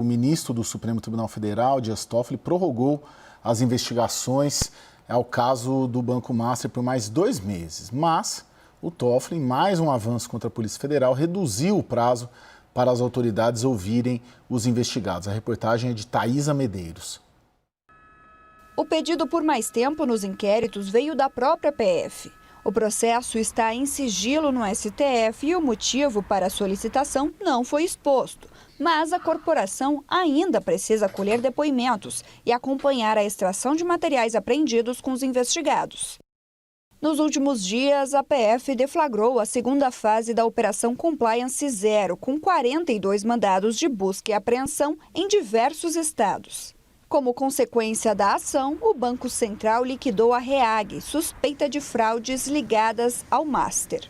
O ministro do Supremo Tribunal Federal, Dias Toffoli, prorrogou as investigações ao caso do Banco Master por mais 2 meses. Mas o Toffoli, em mais um avanço contra a Polícia Federal, reduziu o prazo para as autoridades ouvirem os investigados. A reportagem é de Thaisa Medeiros. O pedido por mais tempo nos inquéritos veio da própria PF. O processo está em sigilo no STF e o motivo para a solicitação não foi exposto. Mas a corporação ainda precisa colher depoimentos e acompanhar a extração de materiais apreendidos com os investigados. Nos últimos dias, a PF deflagrou a segunda fase da Operação Compliance Zero, com 42 mandados de busca e apreensão em diversos estados. Como consequência da ação, o Banco Central liquidou a REAG, suspeita de fraudes ligadas ao Master.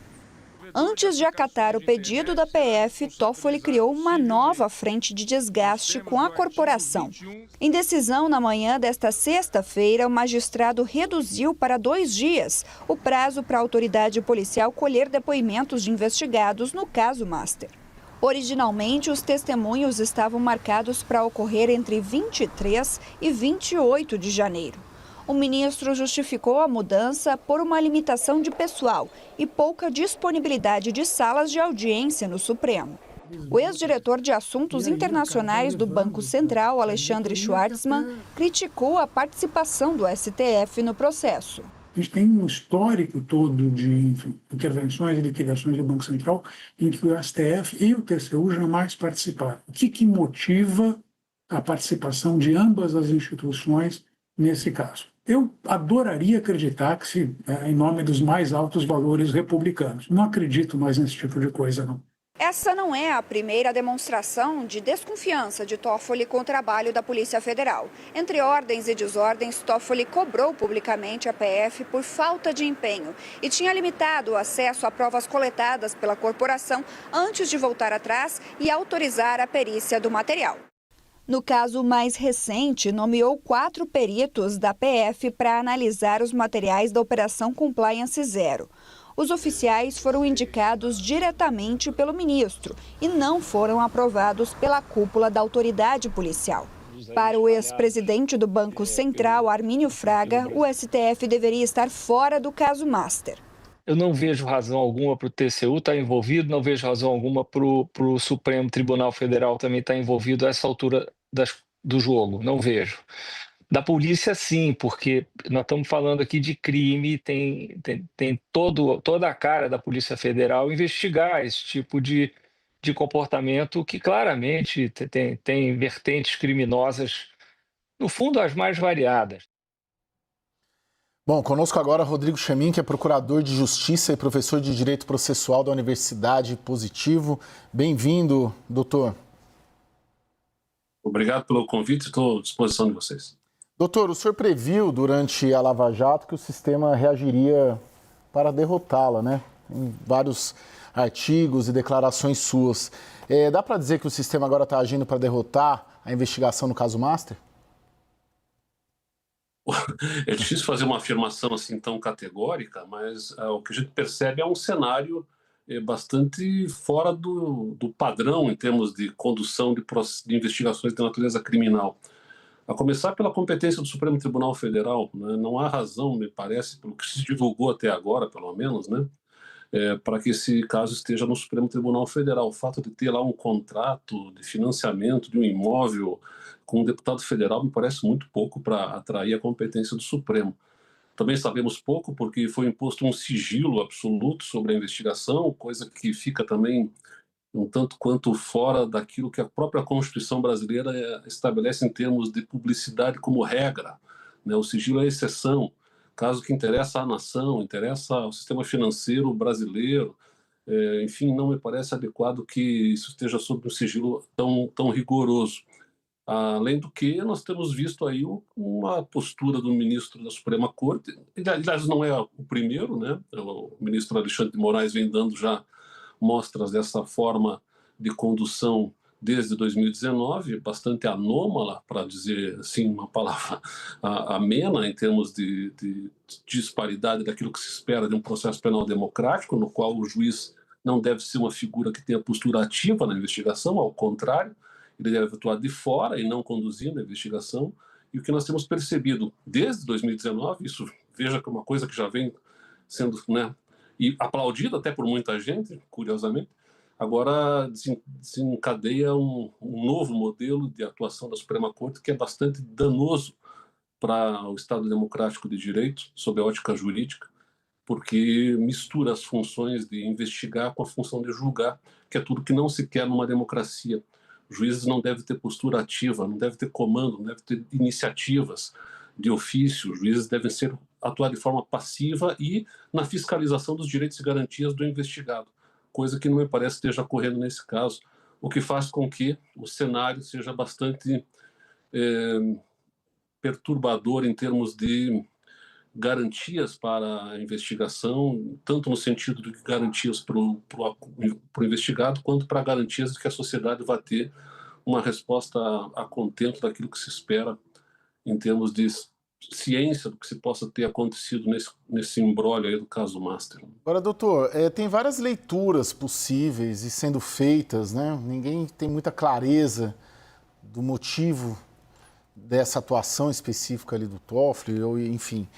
Antes de acatar o pedido da PF, Toffoli criou uma nova frente de desgaste com a corporação. Em decisão, na manhã desta sexta-feira, o magistrado reduziu para 2 dias o prazo para a autoridade policial colher depoimentos de investigados no caso Master. Originalmente, os testemunhos estavam marcados para ocorrer entre 23 e 28 de janeiro. O ministro justificou a mudança por uma limitação de pessoal e pouca disponibilidade de salas de audiência no Supremo. O ex-diretor de Assuntos Internacionais do Banco Central, Alexandre Schwartzman, criticou a participação do STF no processo. A gente tem um histórico todo de intervenções e liquidações do Banco Central em que o STF e o TCU jamais participaram. O que motiva a participação de ambas as instituições nesse caso? Eu adoraria acreditar que em nome dos mais altos valores republicanos. Não acredito mais nesse tipo de coisa, não. Essa não é a primeira demonstração de desconfiança de Toffoli com o trabalho da Polícia Federal. Entre ordens e desordens, Toffoli cobrou publicamente a PF por falta de empenho e tinha limitado o acesso a provas coletadas pela corporação antes de voltar atrás e autorizar a perícia do material. No caso mais recente, nomeou 4 peritos da PF para analisar os materiais da Operação Compliance Zero. Os oficiais foram indicados diretamente pelo ministro e não foram aprovados pela cúpula da autoridade policial. Para o ex-presidente do Banco Central, Armínio Fraga, o STF deveria estar fora do caso Master. Eu não vejo razão alguma para o TCU estar envolvido, não vejo razão alguma para o Supremo Tribunal Federal também estar envolvido a essa altura do jogo, não vejo. Da polícia, sim, porque nós estamos falando aqui de crime, tem toda a cara da Polícia Federal investigar esse tipo de comportamento que claramente tem vertentes criminosas, no fundo, as mais variadas. Bom, conosco agora Rodrigo Chamin, que é procurador de Justiça e professor de Direito Processual da Universidade Positivo. Bem-vindo, doutor. Obrigado pelo convite, estou à disposição de vocês. Doutor, o senhor previu durante a Lava Jato que o sistema reagiria para derrotá-la, né? Em vários artigos e declarações suas. Dá para dizer que o sistema agora está agindo para derrotar a investigação no caso Master? É difícil fazer uma afirmação assim tão categórica, mas o que a gente percebe é um cenário bastante fora do padrão em termos de condução de investigações de natureza criminal. A começar pela competência do Supremo Tribunal Federal, né? Não há razão, me parece, pelo que se divulgou até agora, pelo menos, né? Para que esse caso esteja no Supremo Tribunal Federal. O fato de ter lá um contrato de financiamento de um imóvel com um deputado federal me parece muito pouco para atrair a competência do Supremo. Também sabemos pouco porque foi imposto um sigilo absoluto sobre a investigação, coisa que fica também um tanto quanto fora daquilo que a própria Constituição brasileira estabelece em termos de publicidade como regra, né? O sigilo é exceção, caso que interessa à nação, interessa ao sistema financeiro brasileiro, enfim, não me parece adequado que isso esteja sob um sigilo tão rigoroso. Além do que, nós temos visto aí uma postura do ministro da Suprema Corte, aliás, não é o primeiro, né? O ministro Alexandre de Moraes vem dando já mostras dessa forma de condução desde 2019, bastante anômala, para dizer assim, uma palavra amena em termos de disparidade daquilo que se espera de um processo penal democrático, no qual o juiz não deve ser uma figura que tenha postura ativa na investigação, ao contrário, ele deve atuar de fora e não conduzindo a investigação. E o que nós temos percebido desde 2019, isso veja que é uma coisa que já vem sendo, né, e aplaudido até por muita gente, curiosamente, agora desencadeia um novo modelo de atuação da Suprema Corte que é bastante danoso para o Estado Democrático de Direito, sob a ótica jurídica, porque mistura as funções de investigar com a função de julgar, que é tudo que não se quer numa democracia. Juízes não devem ter postura ativa, não devem ter comando, não devem ter iniciativas de ofício. Juízes devem atuar de forma passiva e na fiscalização dos direitos e garantias do investigado, coisa que não me parece esteja ocorrendo nesse caso, o que faz com que o cenário seja bastante perturbador em termos de garantias para a investigação, tanto no sentido de garantias para o investigado, quanto para garantias de que a sociedade vai ter uma resposta a contento daquilo que se espera em termos de ciência do que se possa ter acontecido nesse imbróglio aí do caso do Master. Agora, doutor, tem várias leituras possíveis e sendo feitas, né? Ninguém tem muita clareza do motivo dessa atuação específica ali do Toffoli, ou enfim,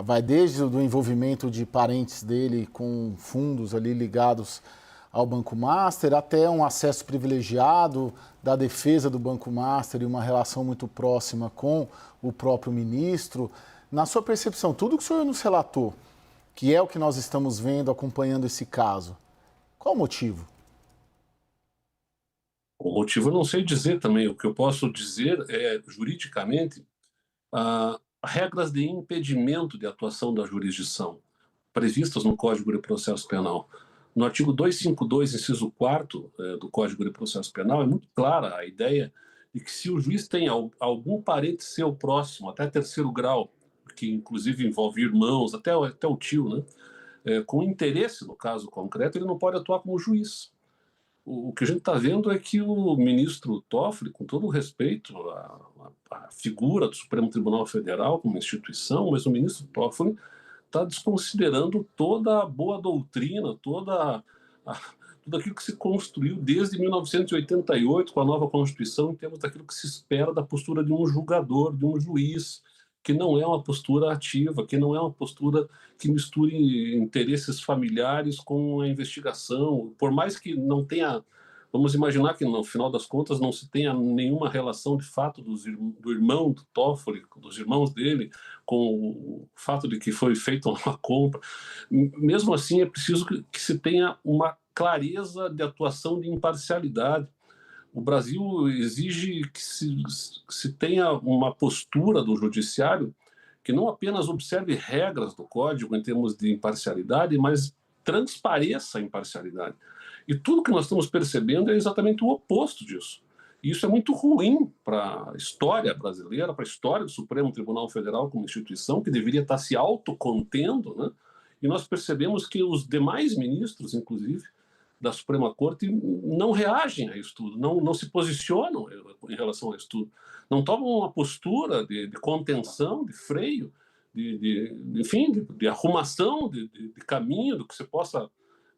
vai desde o envolvimento de parentes dele com fundos ali ligados ao Banco Master, até um acesso privilegiado da defesa do Banco Master e uma relação muito próxima com o próprio ministro. Na sua percepção, tudo que o senhor nos relatou, que é o que nós estamos vendo, acompanhando esse caso, qual o motivo? O motivo eu não sei dizer também. O que eu posso dizer é, juridicamente, regras de impedimento de atuação da jurisdição previstas no Código de Processo Penal. No artigo 252, inciso 4º do Código de Processo Penal, é muito clara a ideia de que se o juiz tem algum parente seu próximo, até terceiro grau, que inclusive envolve irmãos, até o tio, né, com interesse no caso concreto, ele não pode atuar como juiz. O que a gente está vendo é que o ministro Toffoli, com todo o respeito à figura do Supremo Tribunal Federal como instituição, mas o ministro Toffoli está desconsiderando toda a boa doutrina, tudo aquilo que se construiu desde 1988 com a nova Constituição, em termos daquilo que se espera da postura de um julgador, de um juiz, que não é uma postura ativa, que não é uma postura que misture interesses familiares com a investigação, por mais que não tenha, vamos imaginar que no final das contas não se tenha nenhuma relação de fato do irmão do Toffoli, dos irmãos dele, com o fato de que foi feita uma compra. Mesmo assim, é preciso que se tenha uma clareza de atuação de imparcialidade. O Brasil exige que se tenha uma postura do judiciário que não apenas observe regras do Código em termos de imparcialidade, mas transpareça a imparcialidade. E tudo que nós estamos percebendo é exatamente o oposto disso. E isso é muito ruim para a história brasileira, para a história do Supremo Tribunal Federal como instituição, que deveria estar se autocontendo, né? E nós percebemos que os demais ministros, inclusive, da Suprema Corte não reagem a isso tudo, não se posicionam em relação a isso tudo, não tomam uma postura de contenção, de freio, de arrumação de caminho do que você possa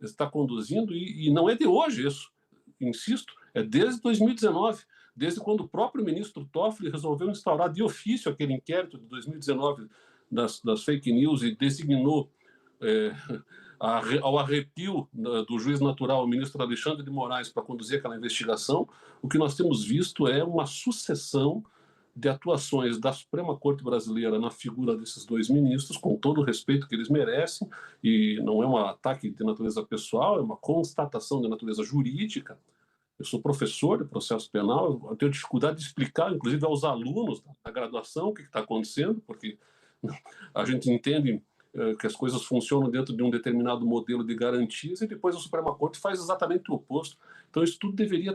estar conduzindo, e não é de hoje isso, insisto, é desde 2019, desde quando o próprio ministro Toffoli resolveu instaurar de ofício aquele inquérito de 2019 das fake news e designou ao arrepio do juiz natural, o ministro Alexandre de Moraes, para conduzir aquela investigação. O que nós temos visto é uma sucessão de atuações da Suprema Corte Brasileira na figura desses dois ministros, com todo o respeito que eles merecem, e não é um ataque de natureza pessoal, é uma constatação de natureza jurídica. Eu sou professor de processo penal, eu tenho dificuldade de explicar, inclusive aos alunos da graduação, o que está acontecendo, porque a gente entende que as coisas funcionam dentro de um determinado modelo de garantias, e depois a Suprema Corte faz exatamente o oposto. Então isso tudo deveria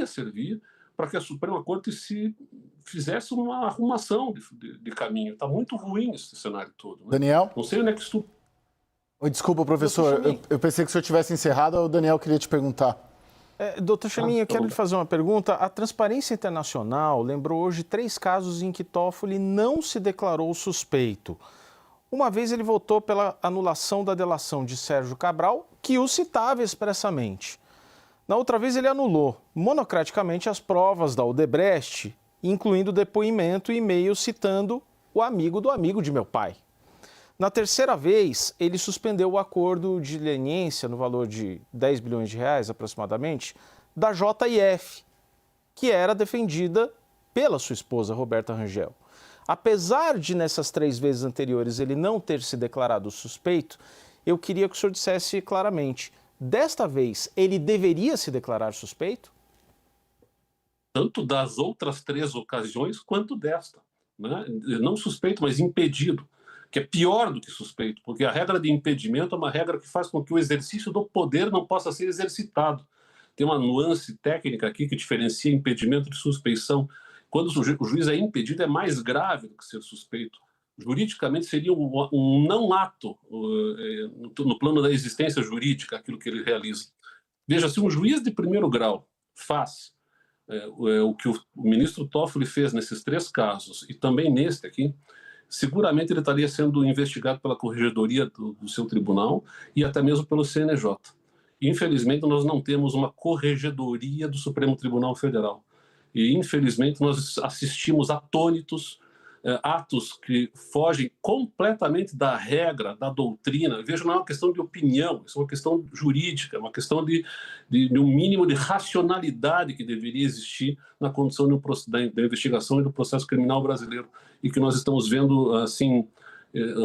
servir para que a Suprema Corte se fizesse uma arrumação de caminho. Está muito ruim esse cenário todo, né? Daniel? Não sei onde é que isso... Oi, desculpa, professor, eu pensei que o senhor tivesse encerrado, o Daniel queria te perguntar. Doutor Chamin, eu quero lhe fazer uma pergunta. A Transparência Internacional lembrou hoje 3 casos em que Toffoli não se declarou suspeito. Uma vez ele votou pela anulação da delação de Sérgio Cabral, que o citava expressamente. Na outra vez, ele anulou monocraticamente as provas da Odebrecht, incluindo depoimento e e-mail citando o amigo do amigo de meu pai. Na terceira vez, ele suspendeu o acordo de leniência no valor de 10 bilhões de reais, aproximadamente, da JIF, que era defendida pela sua esposa, Roberta Rangel. Apesar de, nessas 3 vezes anteriores, ele não ter se declarado suspeito, eu queria que o senhor dissesse claramente, desta vez, ele deveria se declarar suspeito? Tanto das outras 3 ocasiões, quanto desta. Né? Não suspeito, mas impedido, que é pior do que suspeito, porque a regra de impedimento é uma regra que faz com que o exercício do poder não possa ser exercitado. Tem uma nuance técnica aqui que diferencia impedimento de suspeição. Quando o juiz é impedido, é mais grave do que ser suspeito. Juridicamente, seria um não ato no plano da existência jurídica, aquilo que ele realiza. Veja, se um juiz de primeiro grau faz o que o ministro Toffoli fez nesses 3 casos, e também neste aqui, seguramente ele estaria sendo investigado pela corregedoria do seu tribunal e até mesmo pelo CNJ. Infelizmente, nós não temos uma corregedoria do Supremo Tribunal Federal. E, infelizmente, nós assistimos atônitos atos que fogem completamente da regra, da doutrina. Veja, não é uma questão de opinião, isso é uma questão jurídica, é uma questão de um mínimo de racionalidade que deveria existir na condução da investigação e do processo criminal brasileiro, e que nós estamos vendo, assim,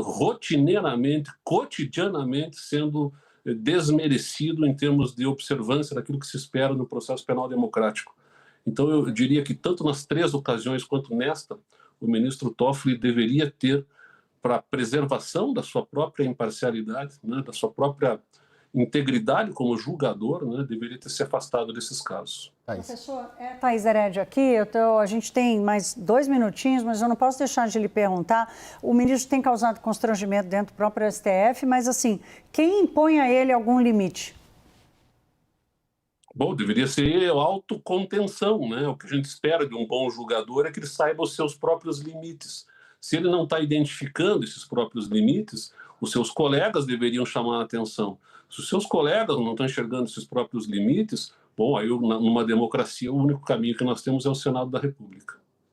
rotineiramente, cotidianamente, sendo desmerecido em termos de observância daquilo que se espera no processo penal democrático. Então, eu diria que tanto nas 3 ocasiões quanto nesta, o ministro Toffoli deveria ter, para a preservação da sua própria imparcialidade, né, da sua própria integridade como julgador, né, deveria ter se afastado desses casos. Professor, Thaís Heredia aqui, a gente tem mais 2 minutinhos, mas eu não posso deixar de lhe perguntar. O ministro tem causado constrangimento dentro do próprio STF, mas assim, quem impõe a ele algum limite? Bom, deveria ser autocontenção, né? O que a gente espera de um bom julgador é que ele saiba os seus próprios limites. Se ele não está identificando esses próprios limites, os seus colegas deveriam chamar a atenção. Se os seus colegas não estão enxergando esses próprios limites, bom, aí numa democracia o único caminho que nós temos é o Senado da República.